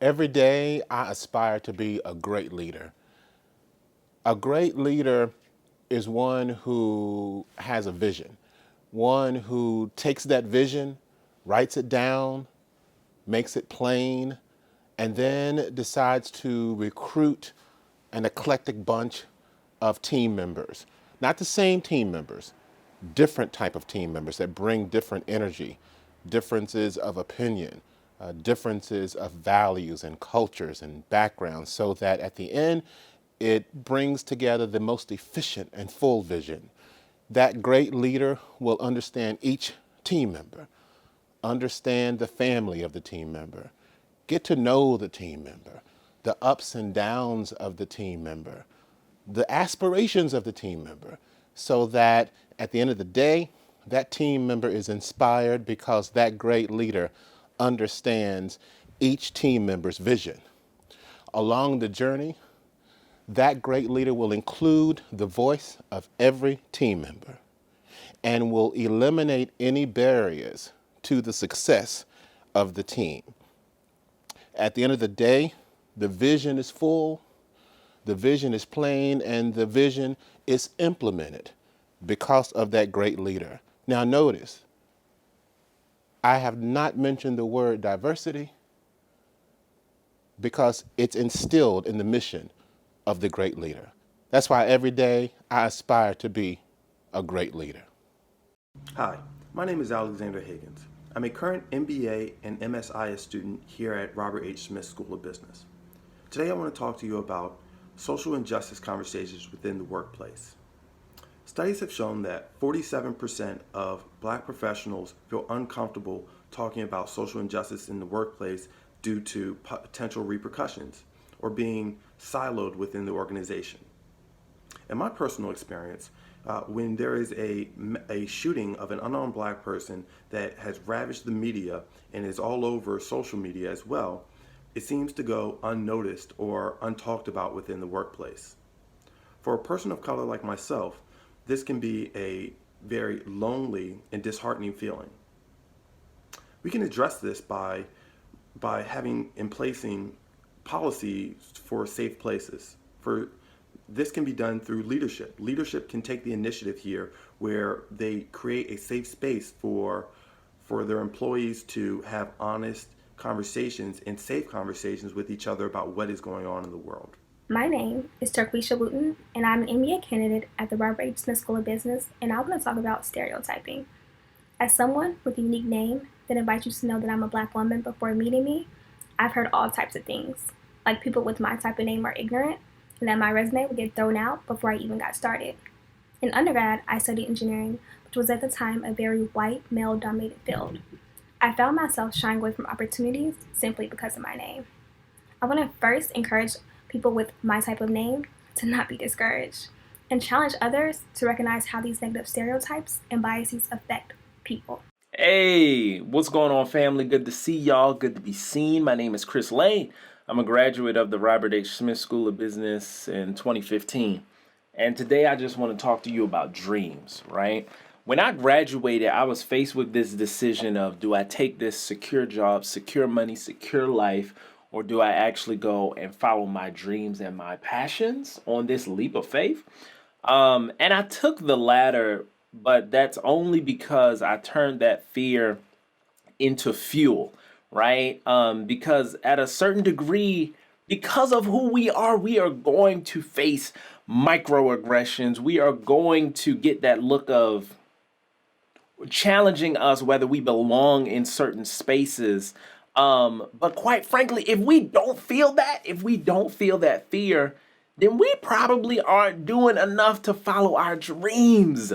Every day, I aspire to be a great leader. A great leader is one who has a vision, one who takes that vision, writes it down, makes it plain, and then decides to recruit an eclectic bunch of team members. Not the same team members, different type of team members that bring different energy, differences of opinion, differences of values and cultures and backgrounds, so that at the end it brings together the most efficient and full vision. That great leader will understand each team member, understand the family of the team member, get to know the team member, the ups and downs of the team member, the aspirations of the team member, so that at the end of the day, that team member is inspired because that great leader understands each team member's vision. Along the journey, that great leader will include the voice of every team member and will eliminate any barriers to the success of the team. At the end of the day, the vision is full, the vision is plain, and the vision is implemented because of that great leader. Now notice, I have not mentioned the word diversity because it's instilled in the mission of the great leader. That's why every day I aspire to be a great leader. Hi, my name is Alexander Higgins. I'm a current MBA and MSIS student here at Robert H. Smith School of Business. Today I want to talk to you about social injustice conversations within the workplace. Studies have shown that 47% of Black professionals feel uncomfortable talking about social injustice in the workplace due to potential repercussions or being siloed within the organization. In my personal experience, when there is a shooting of an unarmed Black person that has ravaged the media and is all over social media as well, it seems to go unnoticed or untalked about within the workplace. For a person of color like myself, this can be a very lonely and disheartening feeling. We can address this by having and placing policies for safe places. This can be done through leadership. Leadership can take the initiative here where they create a safe space for their employees to have honest conversations and safe conversations with each other about what is going on in the world. My name is Turquisha Wooten, and I'm an MBA candidate at the Robert H. Smith School of Business, and I want to talk about stereotyping. As someone with a unique name that invites you to know that I'm a Black woman before meeting me, I've heard all types of things, like people with my type of name are ignorant, and that my resume would get thrown out before I even got started. In undergrad, I studied engineering, which was at the time a very white, male-dominated field. I found myself shying away from opportunities simply because of my name. I want to first encourage people with my type of name to not be discouraged and challenge others to recognize how these negative stereotypes and biases affect people. Hey, what's going on, family? Good to see y'all. Good to be seen. My name is Chris Lane. I'm a graduate of the Robert H. Smith School of Business in 2015. And today I just want to talk to you about dreams, right? When I graduated, I was faced with this decision of, do I take this secure job, secure money, secure life, or do I actually go and follow my dreams and my passions on this leap of faith? And I took the latter, but that's only because I turned that fear into fuel, right? Because at a certain degree, because of who we are going to face microaggressions. We are going to get that look of challenging us whether we belong in certain spaces. But quite frankly, if we don't feel that fear, then we probably aren't doing enough to follow our dreams.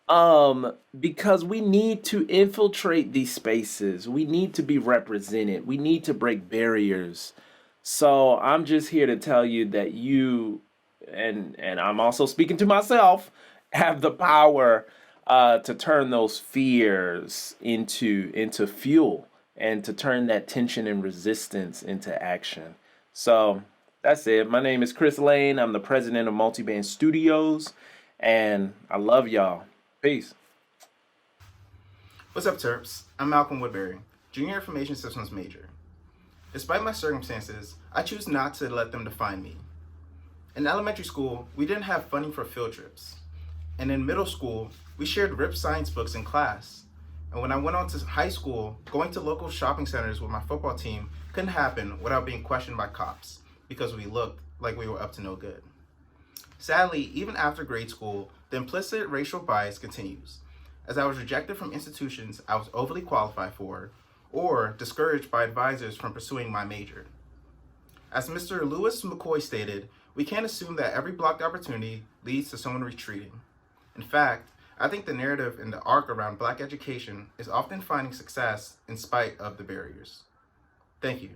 Because we need to infiltrate these spaces. We need to be represented. We need to break barriers. So I'm just here to tell you that you, and I'm also speaking to myself, have the power to turn those fears into fuel and to turn that tension and resistance into action. So that's it. My name is Chris Lane. I'm the president of Multiband Studios, and I love y'all. Peace. What's up, Terps? I'm Malcolm Woodbury, Junior Information Systems major. Despite my circumstances, I choose not to let them define me. In elementary school, we didn't have funding for field trips. And in middle school, we shared ripped science books in class. And when I went on to high school, going to local shopping centers with my football team couldn't happen without being questioned by cops because we looked like we were up to no good. Sadly, even after grade school, the implicit racial bias continues, as I was rejected from institutions I was overly qualified for, or discouraged by advisors from pursuing my major. As Mr. Lewis McCoy stated, we can't assume that every blocked opportunity leads to someone retreating. In fact, I think the narrative and the arc around Black education is often finding success in spite of the barriers. Thank you.